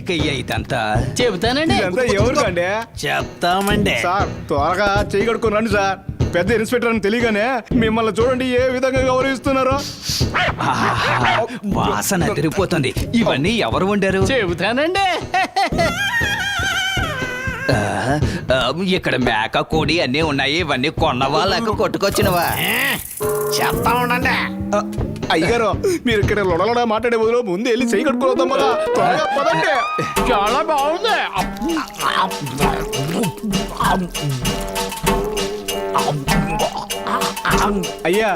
దేనికయ్యా ఇదంతా? చెబుతానండి. ఇదంతా ఎవరికండి? చెప్తామండి. సార్ త్వరగా చేయి కడుక్కొని రండి సార్. పెద్ద ఇన్స్పెక్టర్ అని తెలియగానే మిమ్మల్ని చూడండి ఏ విధంగా గౌరవిస్తున్నారో. ఆహా, వాసన తిరిగిపోతుంది. ఇవన్నీ ఎవరు వండారు? చెబుతానండి. ఇక్కడ మేక కోడి అన్నీ ఉన్నాయి. ఇవన్నీ కొన్నవా లేక కొట్టుకొచ్చినవా? చెప్తా ఉండండి. అయ్యగారు మీరు ఇక్కడ లొడలొడ మాట్లాడే బదులు ముందు వెళ్ళి చేయి కడుక్కొని వద్దాం కదా. త్వరగా పదండి. చాలా బాగుంది. అయ్యా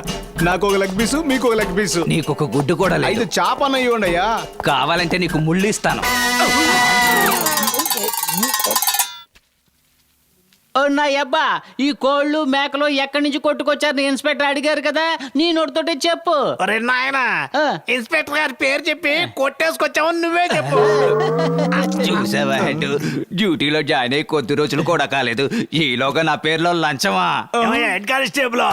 నాకు ఒక లెగ్ పీసు, మీకు ఒక లెగ్ పీసు. నీకు ఒక గుడ్డు కూడా లేదు. 5 చేపన్న ఇవ్వండి అయ్యా. కావాలంటే నీకు ముళ్ళు ఇస్తాను. నా అబ్బా, ఈ కోళ్ళు మేకలు ఎక్కడి నుంచి కొట్టుకొచ్చారు ఇన్స్పెక్టర్ అడిగారు కదా, నీ నోటితోటే చెప్పు. ఒరే నాయనా, ఆ. ఇన్స్పెక్టర్ గారి పేరు చెప్పి కొట్టేసుకొచ్చావని నువ్వే చెప్పు. చూసావా హెడ్, డ్యూటీలో జాయిన్ అయ్యి కొద్ది రోజులు కూడా కాలేదు. ఈలోగా నా పేరులో లంచమా? ఏమయ్యా, హెడ్ కానిస్టేబుల్,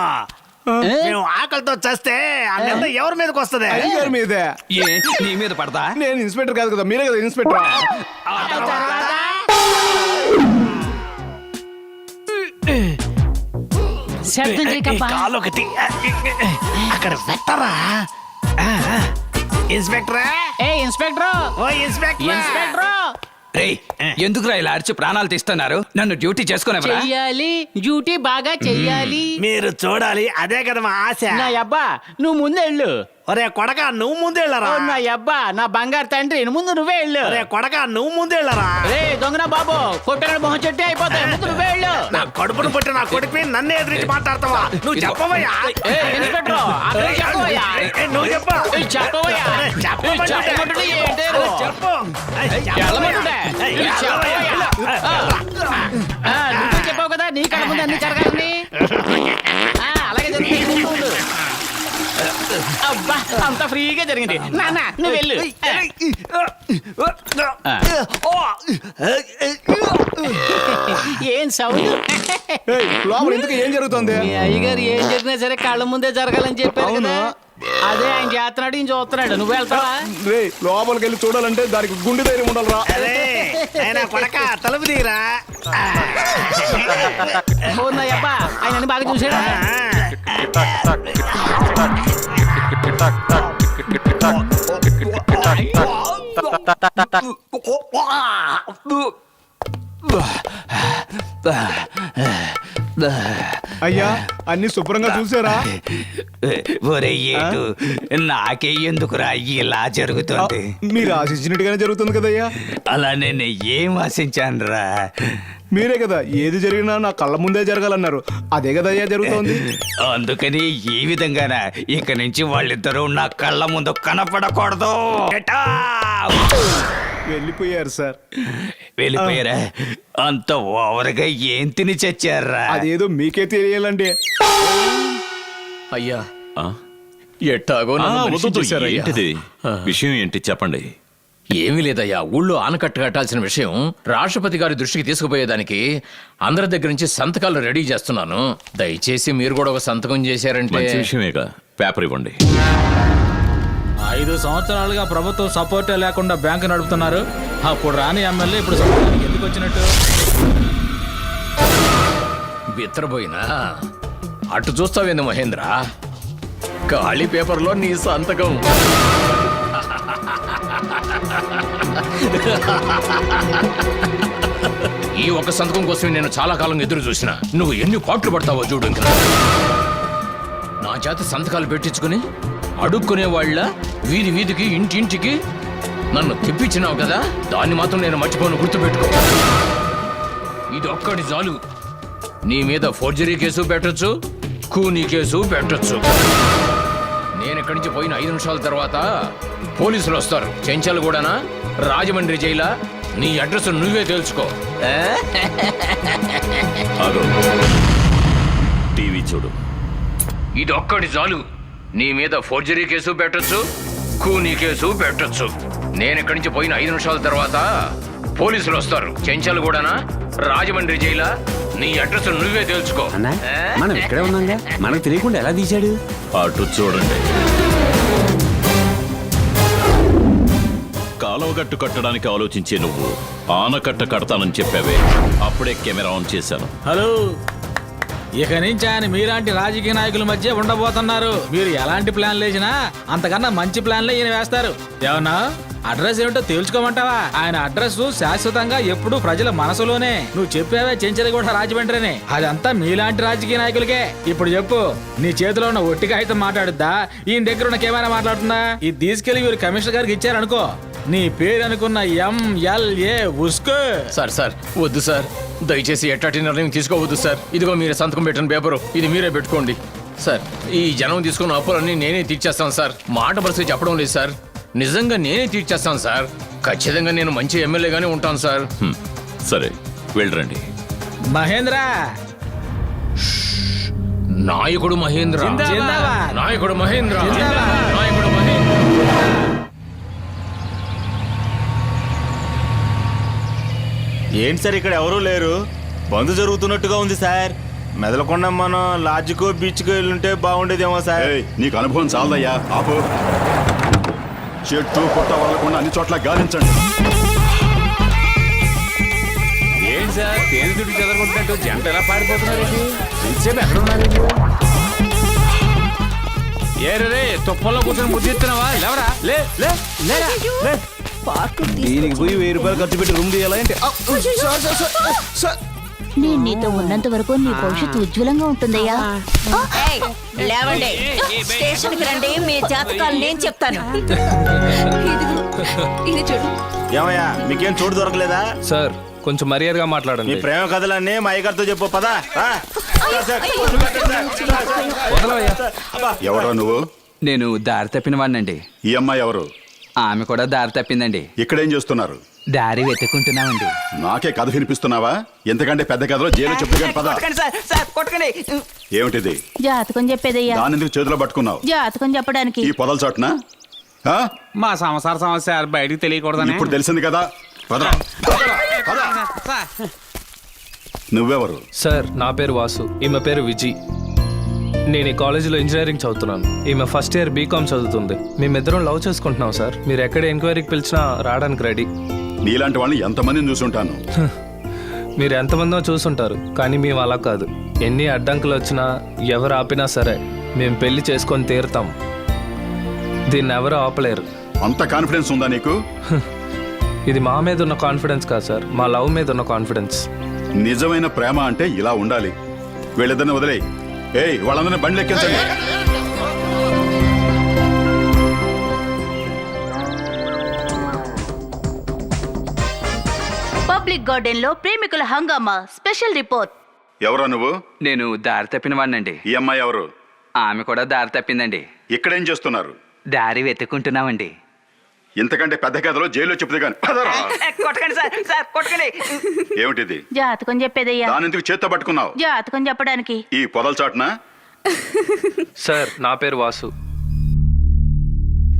మేము ఆకలితో చస్తే ఆ నింద ఎవరి మీదకి వస్తుంది? అయ్యగారి మీదే. ఏ నీ మీద పడతా? నేను ఇన్స్పెక్టర్ కాదు కదా, మీరే కదా ఇన్స్పెక్టర్. శబ్దం చేయకబ్బా. కాలు ఒకటి అక్కడ పెట్టరా. ఇన్స్పెక్టర్, ఏ ఇన్స్పెక్టర్, ఓ ఇన్స్పెక్టర్, ఇన్స్పెక్టర్ రేయ్, ఎందుకురా ఇలా అరిచి ప్రాణాలు తీస్తున్నారు? నన్ను డ్యూటీ చేసుకునేవరా? చెయ్యాలి, డ్యూటీ బాగా చెయ్యాలి. మీరు చూడాలి, అదే కదా మా ఆశ. నా అబ్బా, నువ్వు ముందు వెళ్ళు. ఒరే కొడక, నువ్వు ముందు వెళ్ళరా. ఓ నా అబ్బా, నా బంగారు తండ్రి, ముందు నువ్వే వెళ్ళు. ఒరే కొడక, నువ్వు ముందు వెళ్ళరా. రే దొంగన బాబు, కొట్టగడ మొహం చెట్టు అయిపోతాయి, ముందు నువ్వే వెళ్ళు. నా కడుపును పుట్టి నా కొడుకు నన్ను ఎదిరించి మాట్లాడతావా? నువ్వు చెప్పవయ్యా. ఏ ఇన్స్పెక్టర్, అతను చెప్పవయ్యా. నువ్వు చెప్పా. ఏ చెప్పవయ్యా. చెప్పమంటుంటే ఏంటి? చెప్పు. చెప్పమంటుంటే. ఏ చెప్పవయ్యా. నువ్వు చెప్పావు కదా, నీ కళ్ళ ముందు అన్ని జరగాలని. అలాగే జరుగుతుంది. అబ్బా, అంత ఫ్రీగా జరిగింది. నాన్న నువ్వు వెళ్ళు. ఏం సౌండ్? ఏయ్, లోపల ఇంతకు ఏం జరుగుతుంది? మీ అయ్యగారు ఏం జరిగినా సరే కళ్ళ ముందే జరగాలని చెప్పారు కదా. అదే ఆయన చేస్తున్నాడు, ఈయన చూస్తున్నాడు. నువ్వు వెళ్తావా? రే లోపలికి వెళ్ళి చూడాలంటే దానికి గుండె ధైర్యం ఉండాలరా. అరే అయినా కొడక, తలుపు తీరా. అబ్బా, ఆయన బాగా చూసాడా? అయ్యా అన్ని శుభ్రంగా చూసారా? ఒరే ఏటు, నాకే ఎందుకురా ఇలా జరుగుతుంది? మీరు ఆశించినట్టుగానే జరుగుతుంది కదయ్యా. అలా నేను ఏం ఆశించానురా? మీరే కదా ఏది జరిగినా నా కళ్ళ ముందే జరగాలన్నారు. అదే కదయ్యా జరుగుతోంది. అందుకని ఈ విధంగాన ఇక నుంచి వాళ్ళిద్దరూ నా కళ్ళ ముందు కనపడకూడదు. వెళ్ళిపోయారు సార్. వెళ్ళిపోయారా? అంత ఓవర్గా ఏం తిని చచ్చారా? అదేదో మీకే తెలియాలండి. అయ్యా, ఎట్టాగో నన్ను మనిషి చేశారయ్యా. ఏంటిది విషయం? ఏంటి చెప్పండి. ఏమీ లేదయ్యా, ఊళ్ళో ఆనకట్ట కట్టాల్సిన విషయం రాష్ట్రపతి గారి దృష్టికి తీసుకుపోయేదానికి అందరి దగ్గర నుంచి సంతకాలు రెడీ చేస్తున్నాను. దయచేసి మీరు కూడా ఒక సంతకం చేశారంటే. మంచి విషయమేగా, పేపర్ ఇవ్వండి. 5 సంవత్సరాలుగా ప్రభుత్వం సపోర్టే లేకుండా బ్యాంకు నడుపుతున్నారు. అప్పుడు రాని ఎమ్మెల్యే ఇప్పుడు సపోర్ట్ ఎందుకు వచ్చినట్టు? బిత్రపోయినా అటు చూస్తావేంది మహేంద్ర? ఖాళీ పేపర్లో నీ సంతకం. ఈ ఒక సంతకం కోసమే నేను చాలా కాలం ఎదురు చూసిన. నువ్వు ఎన్ని పాటలు పడతావో చూడు. ఇంకా నా చేత సంతకాలు పెట్టించుకుని అడుక్కునే వాళ్ళ వీధి వీధికి ఇంటింటికి నన్ను తెప్పించినావు కదా, దాన్ని మాత్రం నేను మర్చిపోను, గుర్తుపెట్టుకో. ఇది ఒక్కటి చాలు. నీ మీద ఫోర్జరీ కేసు పెట్టొచ్చు, కూనీ కేసు పెట్టొచ్చు. నేను ఇక్కడి నుంచి పోయిన 5 నిమిషాల తర్వాత పోలీసులు వస్తారు. చెంచాలు కూడానా, రాజమండ్రి జైలా. నీ అడ్రస్ నువ్వే తెలుసుకో. ఆగు. టీవీ చూడు. ఇది ఒక్కటి చాలు. నీ మీద ఫోర్జరీ కేసు పెట్టొచ్చు, కూనీ కేసు పెట్టొచ్చు. నేను ఇక్కడి నుంచి పోయిన 5 నిమిషాల తర్వాత పోలీసులు వస్తారు. చెంచాలు కూడానా, రాజమండ్రి జైలా. నీ అడ్రస్ నువ్వే తెలుసుకో. మనం ఇక్కడే ఉన్నాగా, మనకు తెలియకుండా ఎలా తీశాడు? అటు చూడండి. కాలువగట్టు కట్టడానికి ఆలోచించే నువ్వు ఆనకట్ట కడతానని చెప్పావే, అప్పుడే కెమెరా ఆన్ చేశాను. హలో, ఇక నుంచి ఆయన మీలాంటి రాజకీయ నాయకుల మధ్య ఉండబోతున్నారు. మీరు ఎలాంటి ప్లాన్లు వేసినా అంతకన్నా మంచి ప్లాన్లే ఈయన వేస్తారు. ఏమన్నా అడ్రస్ ఏమిటో తేల్చుకోమంటావా? ఆయన అడ్రస్ శాశ్వతంగా ఎప్పుడూ ప్రజల మనసులోనే. నువ్వు చెప్పావే చెంచలగూడ రాజమండ్రిని, అదంతా మీలాంటి రాజకీయ నాయకులకే. ఇప్పుడు చెప్పు, నీ చేతిలో ఉన్న ఒట్టి కాగితం మాట్లాడుద్దా, ఈయన దగ్గర ఉన్న కెమెరా మాట్లాడుతుందా? ఇది తీసుకెళ్లి వీరు కమిషనర్ గారికి ఇచ్చారనుకో, నీ పేరు అనుకున్న MLA ఉస్కో. సార్ సార్ వద్దు సార్, దయచేసి ఎట్లాంటి నిర్ణయం తీసుకోవద్దు సార్. ఇదిగో మీరు సంతకం పెట్టిన పేపరు, ఇది మీరే పెట్టుకోండి సార్. ఈ జనం తీసుకున్న అప్పులన్నీ నేనే తీర్చేస్తాను సార్. మాట పరిస్థితి చెప్పడం లేదు సార్, నిజంగా నేనే తీర్చేస్తాను సార్. ఖచ్చితంగా నేను మంచి ఎమ్మెల్యేగానే ఉంటాను సార్. సరే వెళ్ళరండి. మహేంద్ర, నాయకుడు మహేంద్ర, జిందాబాద్. నాయకుడు మహేంద్ర, జిందాబాద్. నాయకుడు మహేంద్ర. ఏంటి సార్ ఇక్కడ ఎవరూ లేరు? బంద్ జరుగుతున్నట్టుగా ఉంది సార్. మెదలకుండా మనం లాడ్జ్కో బీచ్కో వెళ్ళుంటే బాగుండేదేమో సార్. నీకు అనుభవం చాలదయ్యా, ఆపు. చెట్టు పుట్ట వదలకుండా అన్ని చోట్ల గాలించండి. ఏంటి సార్ తేనె దుడ్డు చెదరగొట్టినట్టు జంట ఎలా పారిపోతున్నారు? ఎంతసేపు ఎక్కడ ఉన్నారు? ఏరే తుప్పల్లో కూర్చొని ముద్దిస్తున్నావా? లేవరా, లే లే లేరా, లే. దీనికి పోయి 1000 రూపాయలు ఖర్చు పెట్టి రూమ్ తీయాలా ఏంటి? నేను నీతో ఉన్నంత వరకు నీ భవిష్యత్తు ఉజ్వలంగా ఉంటుందయ్యా. లేవండి, స్టేషన్ కి రండి, మీ జాతకాలు నేను చెప్తాను. ఇది చూడు. ఏమయ్యా మీకేం చోటు దొరకలేదా? సార్ కొంచెం మర్యాదగా మీ మాట్లాడండి. ప్రేమ కథలన్నీ మా అయ్యగారితో చెప్పు పదా. ఎవరా నువ్వు? నేను దారి తప్పిన వాడినండి. ఈ అమ్మాయి ఎవరు? ఆమె కూడా దారి తప్పిందండి. ఇక్కడేం చేస్తున్నారు? దారి వెతుక్కుంటున్నామండి. నాకే కథ వినిపిస్తున్నావా? ఎంతకంటే పెద్ద కథలో జైలు చెప్తాను పదా. ఏమిటిది? జాతకం చెప్పేదయ్యా. దాని ఎందుకు చేతిలో పట్టుకున్నావు? జాతకం చెప్పడానికి. ఈ పొదల చాటున మా సంసార సమస్య బయటికి తెలియకూడదని. ఇప్పుడు తెలిసింది కదా, పదరా. నువ్వెవరు? సార్ నా పేరు వాసు, ఈమె పేరు విజయ్. నేను ఈ కాలేజీలో ఇంజనీరింగ్ చదువుతున్నాను. ఈమె ఫస్ట్ ఇయర్ బీకామ్ చదువుతుంది. మేమిద్దరం లవ్ చేసుకుంటున్నాం సార్. మీరు ఎక్కడ ఎంక్వైరీకి పిలిచినా రావడానికి రెడీ. నీలాంటి వాళ్ళని ఎంతమందిని చూసుంటాను. మీరు ఎంతమందో చూసుంటారు, కానీ మేము అలా కాదు. ఎన్ని అడ్డంకులు వచ్చినా ఎవరు ఆపినా సరే మేము పెళ్లి చేసుకొని తీరుతాం. దీన్ని ఎవరు ఆపలేరు. అంత కాన్ఫిడెన్స్ ఉందా నీకు? ఇది మా మీద ఉన్న కాన్ఫిడెన్స్ కాదు సార్, మా లవ్ మీద ఉన్న కాన్ఫిడెన్స్. నిజమైన ప్రేమ అంటే ఇలా ఉండాలి. వీళ్ళిద్దరిని వదిలేయ్. ఏయ్, వాళ్ళందరినీ బండి ఎక్కించండి. పబ్లిక్ గార్డెన్ లో ప్రేమికుల హంగామా స్పెషల్ రిపోర్ట్. ఎవరా నువ్వు? నేను దారి తప్పిన వాడినండి. ఈ అమ్మాయి ఎవరు? ఆమె కూడా దారి తప్పిందండి. ఇక్కడేం చేస్తున్నారు? దారి వెతుక్కుంటున్నామండి. ఇంతకంటే పెద్ద కథలో జైల్లో చెప్తే గాని పదరా. కొట్టకండి సార్, సార్ కొట్టకండి. ఏమిటిది? జాతకం చెప్పేదయ్యా. దాని ఎందుకు చేత్తో పట్టుకున్నావు? జాతకం చెప్పడానికి. ఈ పొదల చాటున. సార్ నా పేరు వాసు,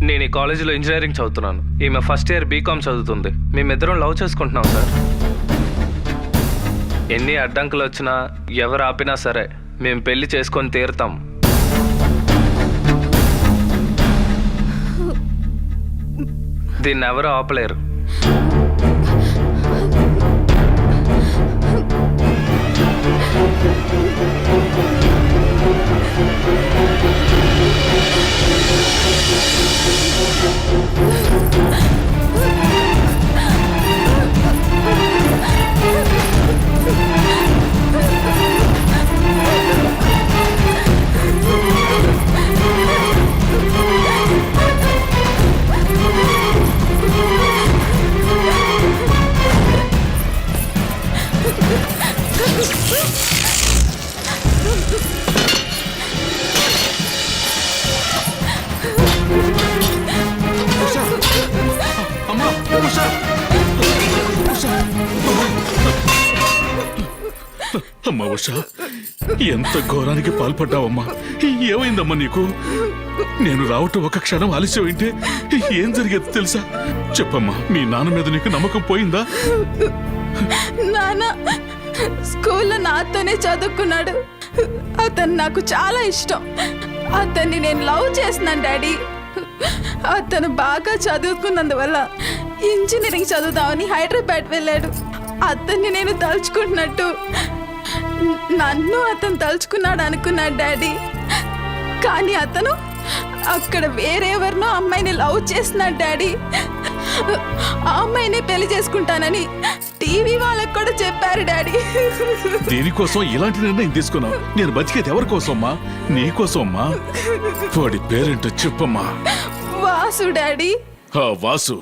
నేను ఈ కాలేజీలో ఇంజనీరింగ్ చదువుతున్నాను. ఈమె ఫస్ట్ ఇయర్ బీకామ్ చదువుతుంది. మేమిద్దరం లవ్ చేసుకుంటున్నాం సార్. ఎన్ని అడ్డంకులు వచ్చినా ఎవరు ఆపినా సరే మేము పెళ్లి చేసుకొని తీరుతాం. దీన్ని ఎవరు ఆపలేరు. అమ్మా ఉషా, ఎంత ఘోరానికి పాల్పడ్డావమ్మా. ఏమైందమ్మా నీకు? నేను రావటం ఒక క్షణం ఆలస్యం అయితే ఏం జరిగేది తెలుసా? చెప్పమ్మా, మీ నాన్న మీద నీకు నమ్మకం పోయిందా? నాన్న స్కూల్లో నాతోనే చదువుకున్నాడు. అతను నాకు చాలా ఇష్టం. అతన్ని నేను లవ్ చేస్తున్నాను డాడీ. అతను బాగా చదువుకున్నందువల్ల ఇంజనీరింగ్ చదువుదామని హైదరాబాద్ వెళ్ళాడు. అతన్ని నేను తలుచుకుంటున్నట్టు నన్ను అతను తలుచుకున్నాడు అనుకున్నాడు డాడీ. కానీ అతను అక్కడ వేరెవరినో అమ్మాయిని లవ్ చేస్తున్నాడు డాడీ. ఆ అమ్మాయిని పెళ్లి చేసుకుంటానని టీవీ వాళ్ళకు కూడా చెప్పారు డాడీ. దీనికోసం ఇలాంటి నిర్ణయం తీసుకున్నావు? నేను బతికేది ఎవరి కోసమ్మా? నీ కోసమ్మా. వాడి పేరేంటో చెప్పమ్మా. వాసు డాడీ. ఆ వాసు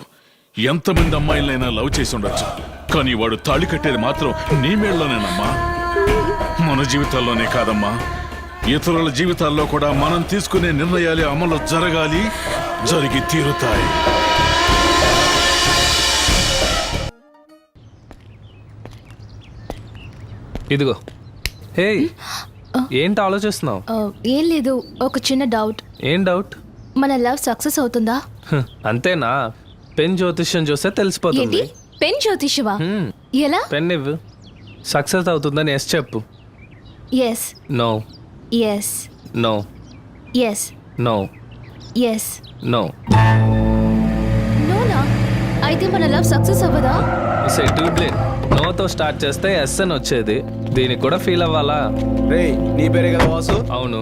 ఎంతమంది అమ్మాయిలైనా లవ్ చేసి ఉండొచ్చు, కానీ వాడు తాళి కట్టేది మాత్రం నీ మేళ్ళలోనేనమ్మా. మన జీవితాల్లోనే కాదమ్మా, ఇతరుల జీవితాల్లో కూడా మనం తీసుకునే నిర్ణయాలే అమలు జరగాలి, జరిగి తీరుతాయి. ఇదిగో. హే, ఏంటి ఆలోచిస్తున్నావు? ఏం లేదు, ఒక చిన్న డౌట్. ఏం డౌట్? మన లవ్ సక్సెస్ అవుతుందా? అంతేనా? పెన్ జ్యోతిష్యం చూస్తే తెలిసిపోతుంది. పెన్ జ్యోతిషవా? ఎలా? పెన్ ఇవ్వు. సక్సెస్ అవుతుందని ఎస్ చెప్పు. Yes. No. Yes. No. Yes. No. Yes. No. నోనా? అయితే మన లవ్ సక్సెస్ అవ్వదా? నోతో స్టార్ట్ చేస్తే ఎస్ అని వచ్చేది. దీనికి కూడా ఫీల్ అవ్వాలా? రే, నీ పేరే కదా వాసు? అవును.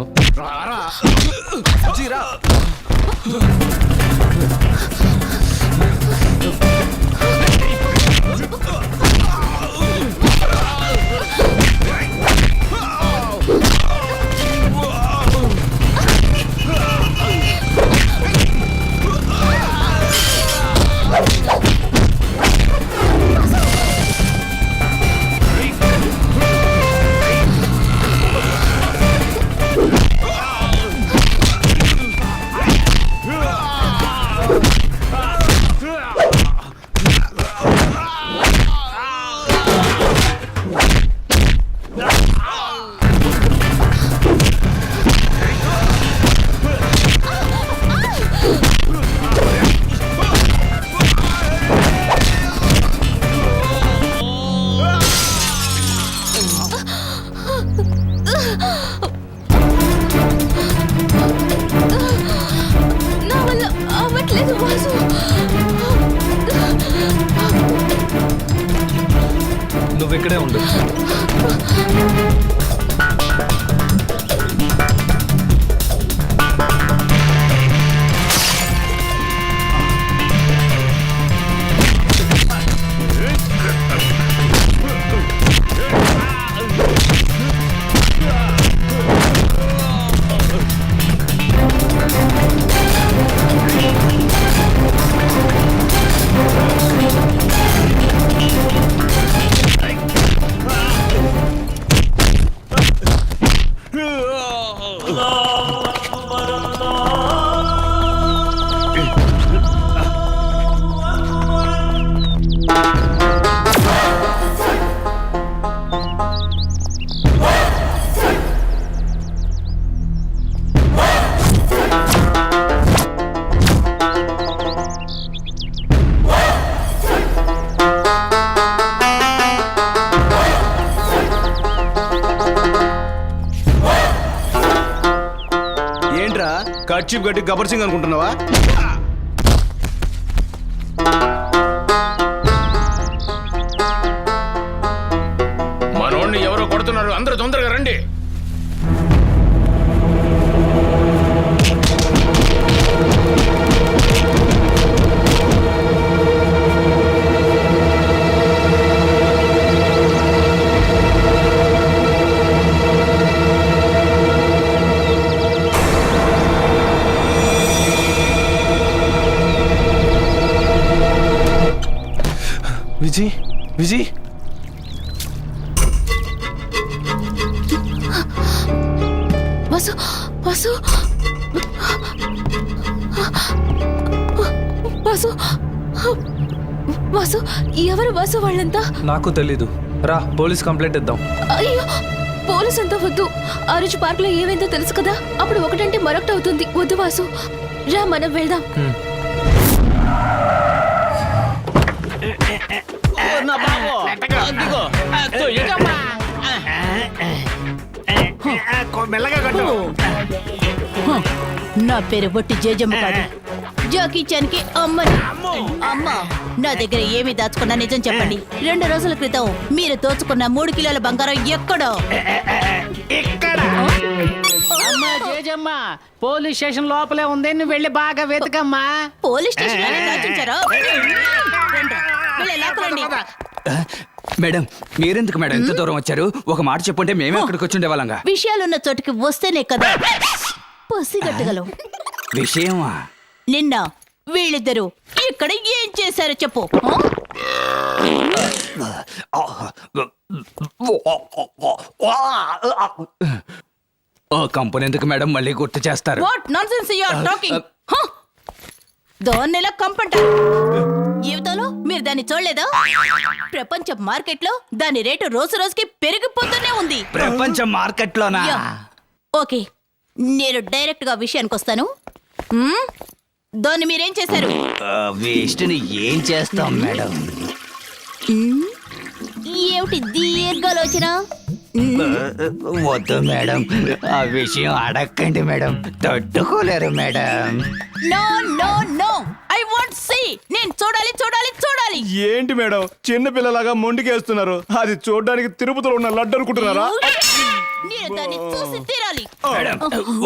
నా వల్ల అవ్వట్లేదు వాసు. నువ్వు ఇక్కడే ఉండు. ఏంట్రా కర్చీఫ్ గట్టి గబ్బర్ సింగ్ అనుకుంటున్నావా? మనోడిని ఎవరో కొడుతున్నారు, అందరూ తొందరగా రండి. విజయ్, విజయ్, వాసు, వాసు, వాసు, వాసు, ఎవరు వాసు వాళ్ళంతా? నాకు తెలీదు. రా, పోలీస్ కంప్లైంట్ ఇద్దాం. అయ్యో, పోలీస్ అంతా వద్దు. ఆ రోజు పార్క్ లో ఏమైందో తెలుసు కదా, అప్పుడు ఒకటంటే మరొకటి అవుతుంది. వద్దు వాసు, రా మనం వెళ్దాం. మెల్లగా కట్టు. నా పేరు బొట్టి జేజమ్మ కాదు, జాకీ చాన్ కి అమ్మని. అమ్మ, నా దగ్గర ఏమి దాచుకున్నా నిజం చెప్పండి. 2 రోజుల క్రితం మీరు దోచుకున్న 3 కిలోల బంగారం ఎక్కడో? అమ్మా జేజమ్మ, పోలీస్ స్టేషన్ లోపలే ఉంది, నువ్వు వెళ్ళి బాగా వెతకమ్మా. పోలీస్ స్టేషన్ లోనే దాచుంచారా? వెళ్ళి లాక్కురండి. మేడం మీరెందుకు మేడం ఎంత దూరం వచ్చారు? ఒక మాట చెప్పుంటే మేమే అక్కడికి వచ్చి వాళ్ళంగా. విషయాలున్న చోటుకి వస్తేనే కదా పసిగట్టగలం. విషయమా? నిన్న వీళ్ళిద్దరూ ఇక్కడ ఏం చేశారో చెప్పు. ఓ కంపెనీ ఎందుకు మేడం మళ్ళీ గుర్తు చేస్తారు? What nonsense you are talking? దాన్నెలా కంపంటారు? జీవితంలో మీరు దాన్ని చూడలేదా? ప్రపంచ మార్కెట్ లో దాని రేటు రోజు రోజుకి పెరిగిపోతూనే ఉంది. ప్రపంచ మార్కెట్ లోనా? ఓకే, నేను డైరెక్ట్ గా విషయానికి వస్తాను. దాన్ని మీరేం చేశారు? వేస్ట్ ని ఏం చేస్తాం మేడం? ఏమిటి దీర్ఘాలోచన? వద్దు మేడం, ఆ విషయం అడగండి మేడం, తట్టుకోలేరు madam. No no no, I want see. నేను చూడాలి చూడాలి చూడాలి. ఏంటి మేడం చిన్న పిల్లలాగా మొండికేస్తున్నారు? అది చూడడానికి తిరుపతిలో ఉన్న లడ్డు అనుకుంటున్నారా? నేను దాన్ని చూసి తీరాలి. మేడం,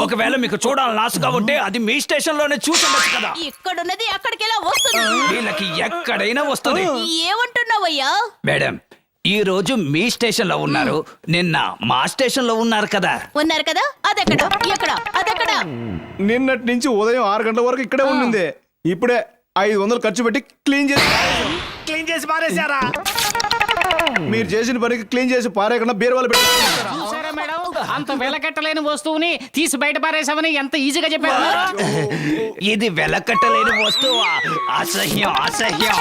ఒకవేళ మీకు చూడాలని ఆశగా ఉంటే అది మీ స్టేషన్ లోనే చూసుండొచ్చు కదా. ఇక్కడున్నది అక్కడికెలా వస్తుంది? వీళ్ళకి ఎక్కడైనా వస్తుంది. ఏమంటున్నావయ్యా? మేడం, ఈ రోజు మీ స్టేషన్ లో ఉన్నారు, నిన్న మా స్టేషన్ లో ఉన్నారు కదా. ఉన్నారు కదా, అదెక్కడ ఎక్కడ అదెక్కడ? నిన్నటి నుంచి ఉదయం 6 గంటల వరకు ఇక్కడే ఉండింది. ఇప్పుడే 500 ఖర్చు పెట్టి క్లీన్ చేసి మారేశారా? మీరు చేసిన పనికి క్లీన్ చేసి పారేయకుండా బీరువాలు పెట్టారా? చూసారా మేడం, అంత వెలకట్టలేని వస్తువుని తీసి బయట పారేసామని ఎంత ఈజీగా చెప్పారు. ఇది వెలకట్టలేని వస్తువా? అసహ్యం అసహ్యం.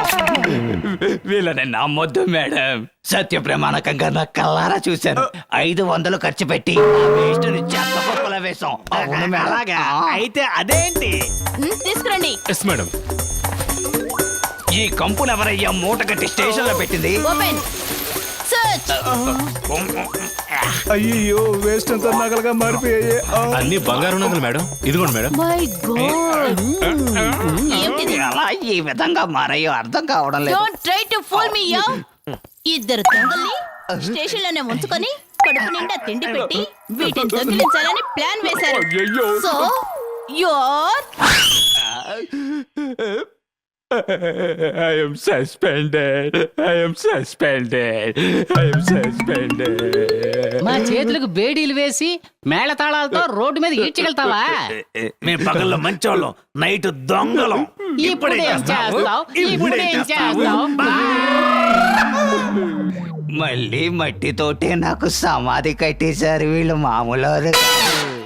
వీళ్ళని నమ్మొద్దు మేడం, సత్య ప్రమాణకంగా నా కల్లారా చూశాను. 500 ఖర్చు పెట్టి వేస్ట్ ని చెత్త కుప్పల వేశాం. అవును మేడం. అలాగా అయితే అదేంటి? తీసుకురండి. Yes madam. ఈ కంపును ఎవరయ్యా మూట కట్టి స్టేషన్ లో పెట్టింది? Open search. అయ్యో వేస్ట్ అంతా నగలుగా మారిపోయాయి. అన్ని బంగారు నగలు మేడం. ఇదిగోండి మేడం. మై గాడ్, ఏంటిది? ఎలా ఈ విధంగా మారయ్యో అర్థం కావడం లేదు. Don't try to fool me yeah. ఇద్దరు దొంగల్ని స్టేషన్ లోనే ఉంచుకొని కడుపు నిండా తిండి పెట్టి వీటిని దొంగిలించాలని ప్లాన్ వేశారు. So you are I am suspended. I am suspended. I am suspended. మా చేతులకు బేడీలు వేసి మేళతాళాలతో రోడ్డు మీద ఈడ్చగలుగుతావా? మేము పగల్లో మంచోళ్ళం, నైట్ దొంగలం. ఇప్పుడేం చేస్తావు? ఇప్పుడేం చేస్తావు? మళ్ళీ మట్టితోటే నాకు సమాధి కట్టేశారు వీళ్ళు. మామూలు